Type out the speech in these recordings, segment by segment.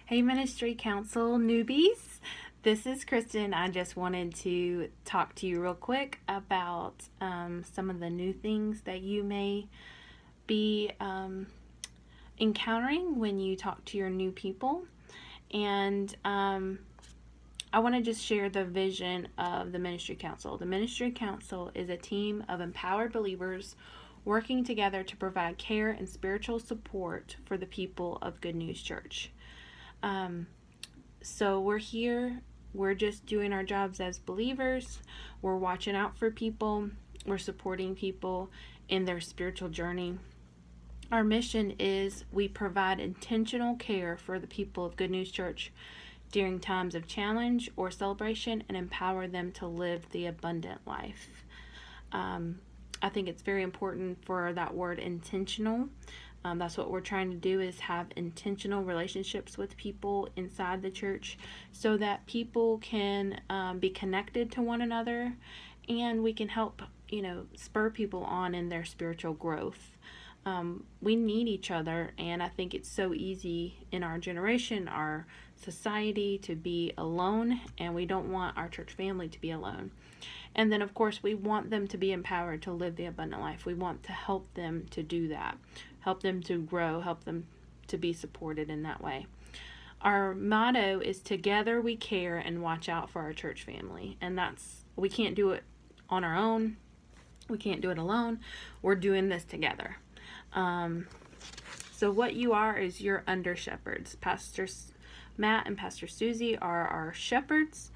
Hey, Ministry Council newbies. This is Kristen. I just wanted to talk to you real quick about some of the new things that you may be encountering when you talk to your new people. And I want to just share the vision of the Ministry Council. The Ministry Council is a team of empowered believers working together to provide care and spiritual support for the people of Good News Church. So we're here, we're just doing our jobs as believers, we're watching out for people, we're supporting people in their spiritual journey. Our mission is we provide intentional care for the people of Good News Church during times of challenge or celebration and empower them to live the abundant life. I think it's very important for that word intentional. That's what we're trying to do, is have intentional relationships with people inside the church so that people can be connected to one another, and we can help, spur people on in their spiritual growth. We need each other, and I think it's so easy in our generation, our society, to be alone, and we don't want our church family to be alone. And then, of course, we want them to be empowered to live the abundant life. We want to help them to do that, help them to grow, help them to be supported in that way. Our motto is together we care and watch out for our church family. And we can't do it on our own. We can't do it alone. We're doing this together. So what you are is you're under shepherds. Pastor Matt and Pastor Susie are our shepherds,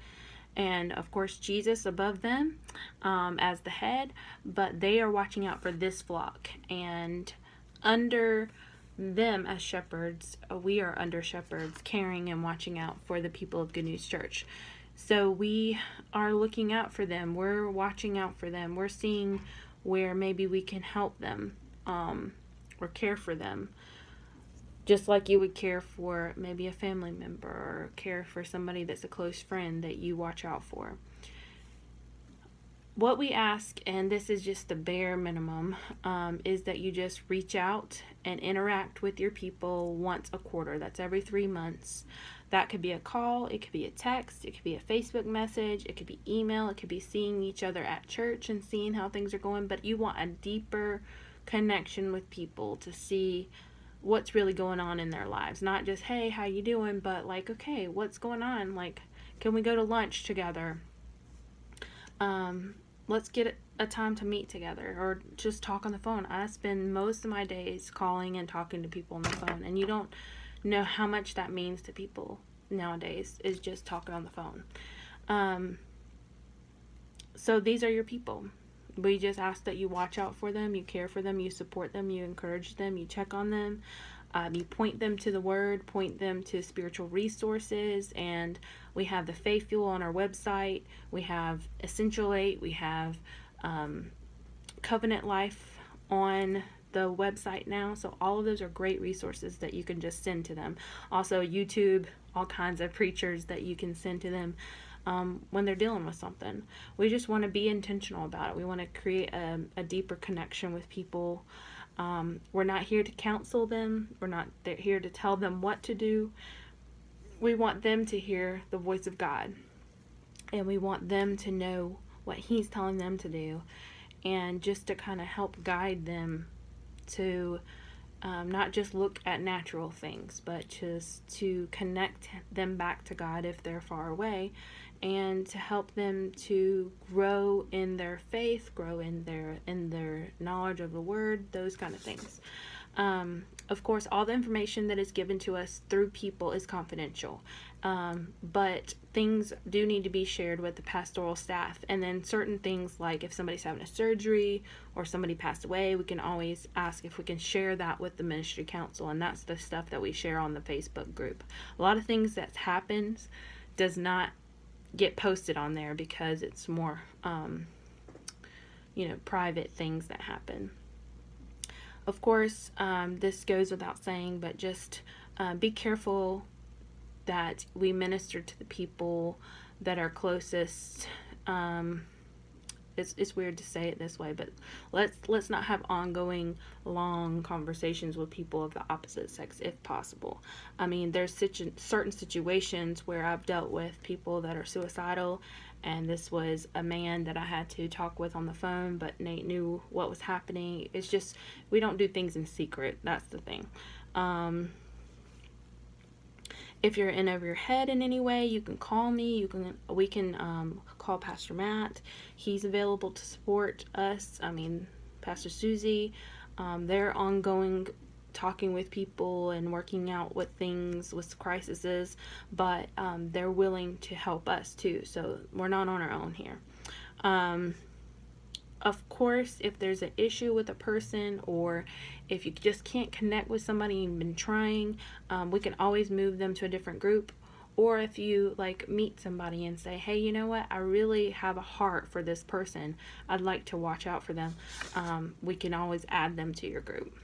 and of course Jesus above them as the head, but they are watching out for this flock, and under them as shepherds, we are under shepherds caring and watching out for the people of Good News Church. So we are looking out for them, we're watching out for them, we're seeing where maybe we can help them or care for them, just like you would care for maybe a family member or care for somebody that's a close friend that you watch out for. What we ask, and this is just the bare minimum, is that you just reach out and interact with your people once a quarter. That's every 3 months. That could be a call, it could be a text, it could be a Facebook message, it could be email, it could be seeing each other at church and seeing how things are going. But you want a deeper connection with people to see what's really going on in their lives. Not just, hey, how you doing? But like, okay, what's going on? Like, can we go to lunch together? Let's get a time to meet together, or just talk on the phone. I spend most of my days calling and talking to people on the phone, and you don't know how much that means to people nowadays, is just talking on the phone. So these are your people. We just ask that you watch out for them, you care for them, you support them, you encourage them, you check on them, you point them to the Word, point them to spiritual resources. And we have the Faith Fuel on our website, we have Essential 8, we have Covenant Life on the website now. So all of those are great resources that you can just send to them. Also YouTube, all kinds of preachers that you can send to them when they're dealing with something. We just want to be intentional about it. We want to create a deeper connection with people. We're not here to counsel them. We're not here to tell them what to do. We want them to hear the voice of God, and we want them to know what He's telling them to do, and just to kind of help guide them to not just look at natural things, but just to connect them back to God if they're far away, and to help them to grow in their faith, grow in their knowledge of the Word, those kind of things. Of course, all the information that is given to us through people is confidential, but things do need to be shared with the pastoral staff. And then certain things, like if somebody's having a surgery or somebody passed away, we can always ask if we can share that with the Ministry Council, and that's the stuff that we share on the Facebook group. A lot of things that happens does not get posted on there because it's more private things that happen. Of course, this goes without saying, but just be careful that we minister to the people that are closest it's weird to say it this way, but let's not have ongoing long conversations with people of the opposite sex if possible. I mean, there's certain situations where I've dealt with people that are suicidal, and this was a man that I had to talk with on the phone, but Nate knew what was happening. It's just, we don't do things in secret. That's the thing. If you're in over your head in any way, you can call me. We can call Pastor Matt. He's available to support us. I mean, Pastor Susie. They're ongoing talking with people and working out what things with crises, but they're willing to help us too. So we're not on our own here. Of course, if there's an issue with a person, or if you just can't connect with somebody and you've been trying, we can always move them to a different group. Or if you like meet somebody and say, hey, you know what, I really have a heart for this person, I'd like to watch out for them, we can always add them to your group.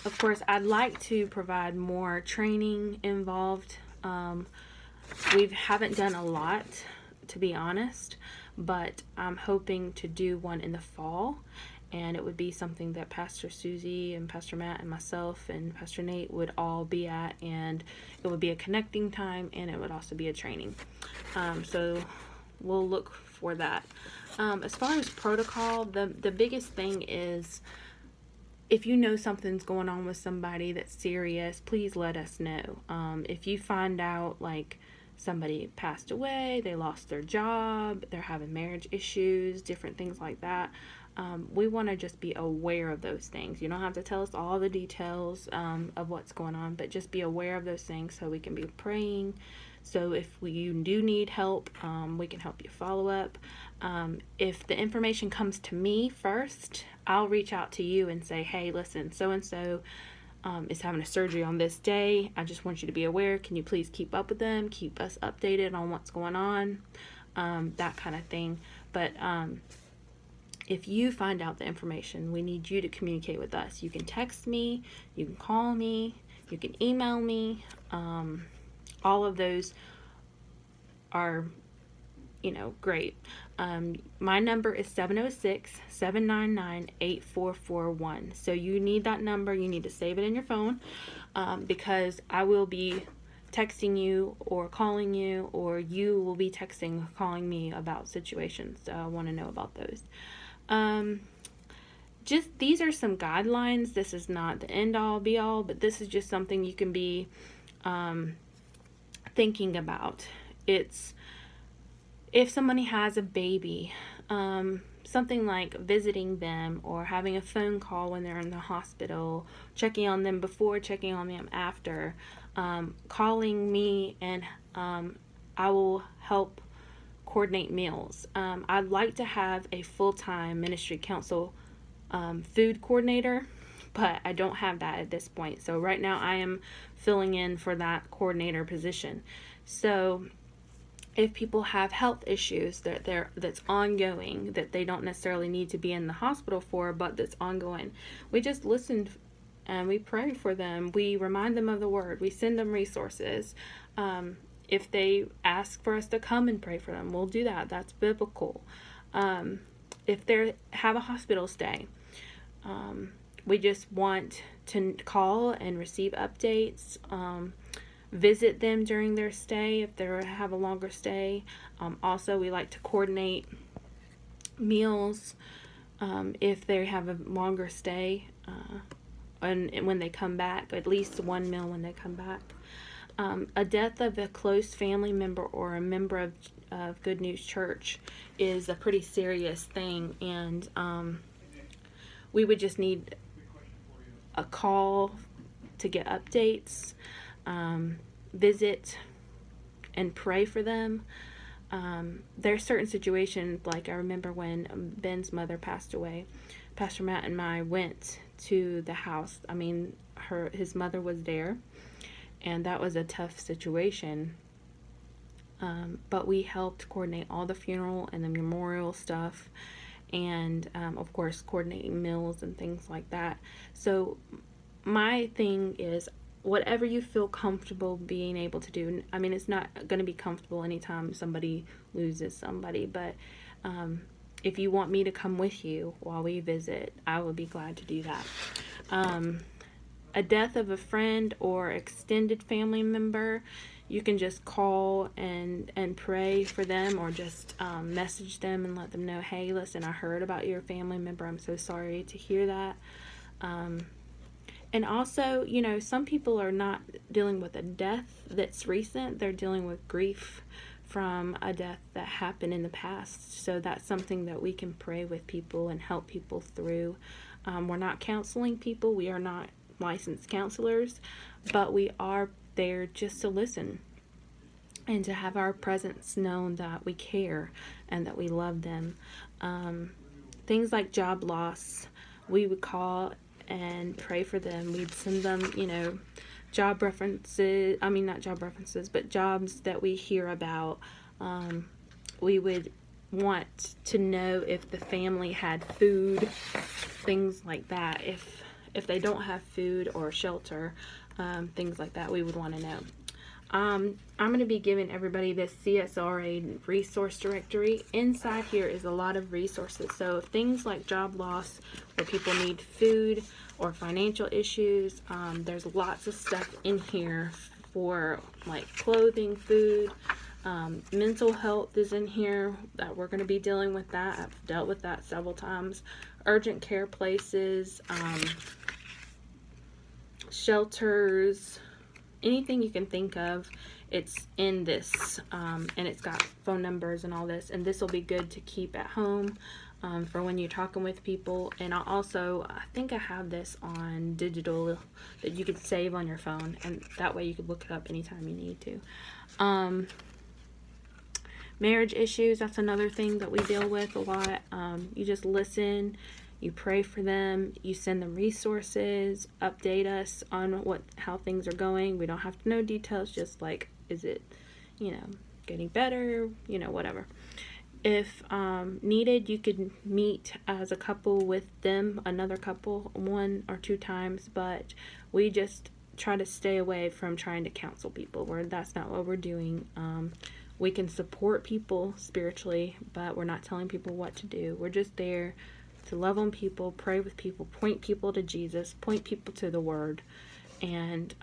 Of course, I'd like to provide more training involved. We haven't done a lot, to be honest, but I'm hoping to do one in the fall, and it would be something that Pastor Susie and Pastor Matt and myself and Pastor Nate would all be at, and it would be a connecting time, and it would also be a training. So we'll look for that. As far as protocol, the biggest thing is, if you know something's going on with somebody that's serious, please let us know. If you find out like somebody passed away, they lost their job, they're having marriage issues, different things like that, we want to just be aware of those things. You don't have to tell us all the details of what's going on, but just be aware of those things so we can be praying. So if you do need help, we can help you follow up. If the information comes to me first, I'll reach out to you and say, hey, listen, so-and-so is having a surgery on this day. I just want you to be aware. Can you please keep up with them? Keep us updated on what's going on, that kind of thing. But if you find out the information, we need you to communicate with us. You can text me, you can call me, you can email me. All of those are, great. My number is 706-799-8441. So you need that number. You need to save it in your phone, because I will be texting you or calling you, or you will be texting or calling me about situations. So I want to know about those. Just these are some guidelines. This is not the end all be all, but this is just something you can be thinking about. It's if somebody has a baby, something like visiting them or having a phone call when they're in the hospital, checking on them before, checking on them after, calling me, and I will help coordinate meals. I'd like to have a full-time ministry council food coordinator, but I don't have that at this point. So right now I am filling in for that coordinator position. So if people have health issues that's ongoing, that they don't necessarily need to be in the hospital for, but that's ongoing, we just listen and we pray for them. We remind them of the word. We send them resources. If they ask for us to come and pray for them, we'll do that. That's biblical. If they have a hospital stay, we just want to call and receive updates, visit them during their stay if they have a longer stay. Also, we like to coordinate meals if they have a longer stay, and when they come back, at least one meal when they come back. A death of a close family member or a member of Good News Church is a pretty serious thing, and we would just need a call to get updates, visit, and pray for them. There are certain situations, like I remember when Ben's mother passed away, Pastor Matt and I went to the house. I mean, his mother was there, and that was a tough situation. But we helped coordinate all the funeral and the memorial stuff, and of course coordinating meals and things like that. So my thing is, whatever you feel comfortable being able to do. I mean, it's not going to be comfortable anytime somebody loses somebody, but if you want me to come with you while we visit, I will be glad to do that. A death of a friend or extended family member, you can just call and pray for them, or just message them and let them know, hey, listen, I heard about your family member. I'm so sorry to hear that. And also, some people are not dealing with a death that's recent. They're dealing with grief from a death that happened in the past. So that's something that we can pray with people and help people through. We're not counseling people. We are not licensed counselors, but we are there just to listen and to have our presence known, that we care and that we love them. Things like job loss, we would call and pray for them. We'd send them, job references. I mean, not job references, but jobs that we hear about. We would want to know if the family had food, things like that. If they don't have food or shelter, things like that, we would want to know. I'm going to be giving everybody this CSRA resource directory. Inside here is a lot of resources. So things like job loss, where people need food, or financial issues, there's lots of stuff in here for like clothing, food, mental health is in here, that we're going to be dealing with that. I've dealt with that several times. Urgent care places, shelters, anything you can think of, it's in this, and it's got phone numbers and all this, and this will be good to keep at home for when you're talking with people. And I think I have this on digital that you could save on your phone, and that way you could look it up anytime you need to. Marriage issues, that's another thing that we deal with a lot. You just listen, you pray for them, you send them resources, update us on how things are going. We don't have to know details, just like, is it, getting better, whatever. If needed, you could meet as a couple with them, another couple, 1 or 2 times, but we just try to stay away from trying to counsel people. That's not what we're doing. We can support people spiritually, but we're not telling people what to do. We're just there to love on people, pray with people, point people to Jesus, point people to the Word, and,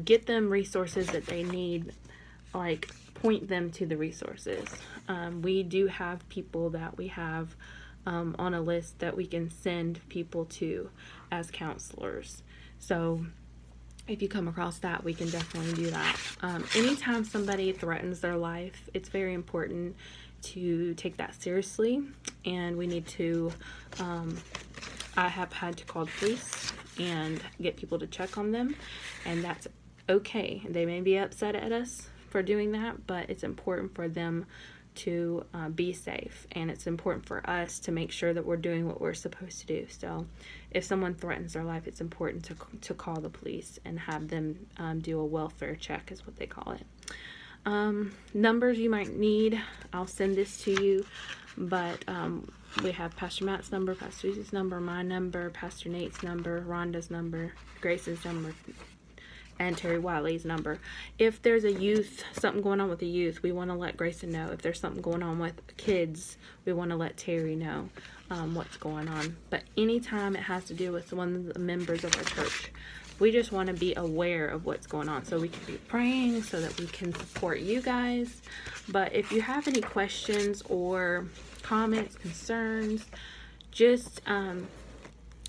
get them resources that they need, like point them to the resources. We do have people that we have on a list that we can send people to as counselors. So if you come across that, we can definitely do that. Anytime somebody threatens their life, it's very important to take that seriously, and we need to, I have had to call the police and get people to check on them, and that's okay. They may be upset at us for doing that, but it's important for them to be safe, and it's important for us to make sure that we're doing what we're supposed to do. So if someone threatens their life, it's important to call the police and have them do a welfare check, is what they call it. Numbers you might need, I'll send this to you, but we have Pastor Matt's number, Pastor Susie's number, my number, Pastor Nate's number, Rhonda's number, Grace's number, and Terry Wiley's number. If there's something going on with the youth, we want to let Grayson know. If there's something going on with kids, we want to let Terry know what's going on. But anytime it has to do with one of the members of our church, we just want to be aware of what's going on, so we can be praying, so that we can support you guys. But if you have any questions or comments, concerns, just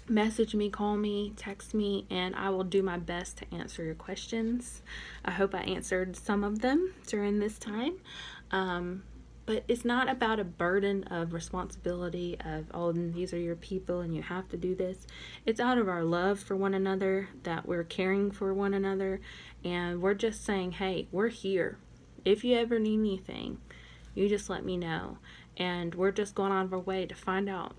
message me, call me, text me, and I will do my best to answer your questions. I hope I answered some of them during this time. But it's not about a burden of responsibility of, oh, these are your people and you have to do this. It's out of our love for one another that we're caring for one another, and we're just saying, hey, we're here. If you ever need anything, you just let me know. And we're just going out of our way to find out,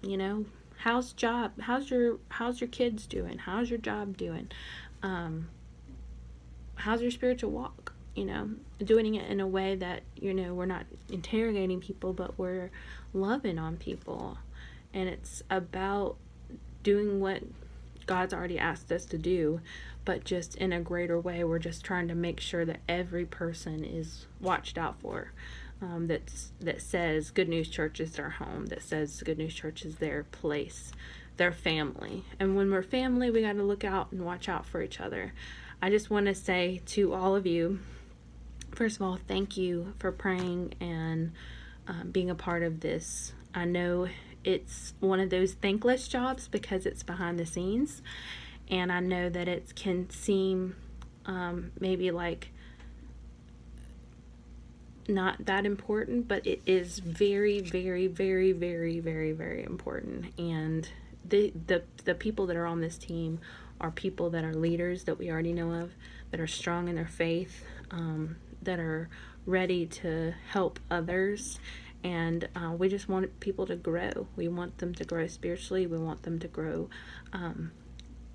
how's your kids doing? How's your job doing? How's your spiritual walk? Doing it in a way that, we're not interrogating people, but we're loving on people. And it's about doing what God's already asked us to do, but just in a greater way. We're just trying to make sure that every person is watched out for. that says Good News Church is their home, that says Good News Church is their place, their family. And when we're family, we got to look out and watch out for each other. I just want to say to all of you, first of all, thank you for praying and being a part of this. I know it's one of those thankless jobs because it's behind the scenes, and I know that it can seem maybe like not that important, but it is very, very, very, very, very, very important. And the people that are on this team are people that are leaders that we already know of, that are strong in their faith, that are ready to help others. And we just want people to grow. We want them to grow spiritually. We want them to grow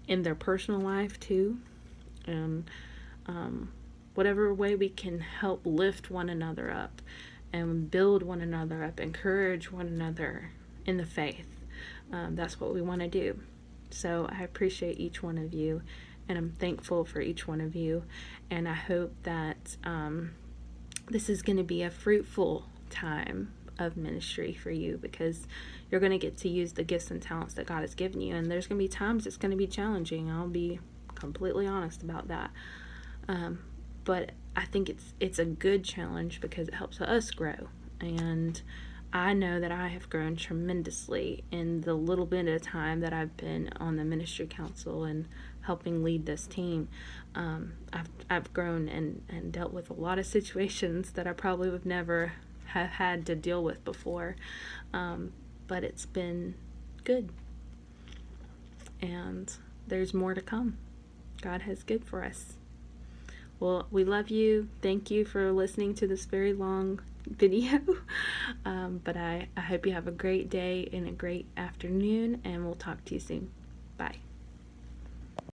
in their personal life too. And whatever way we can help lift one another up and build one another up, encourage one another in the faith. That's what we want to do. So I appreciate each one of you, and I'm thankful for each one of you. And I hope that this is going to be a fruitful time of ministry for you, because you're going to get to use the gifts and talents that God has given you. And there's going to be times it's going to be challenging. I'll be completely honest about that. But I think it's a good challenge because it helps us grow. And I know that I have grown tremendously in the little bit of time that I've been on the ministry council and helping lead this team. I've grown and dealt with a lot of situations that I probably would never have had to deal with before. But it's been good. And there's more to come. God has good for us. Well, we love you. Thank you for listening to this very long video. But I hope you have a great day and a great afternoon, and we'll talk to you soon. Bye.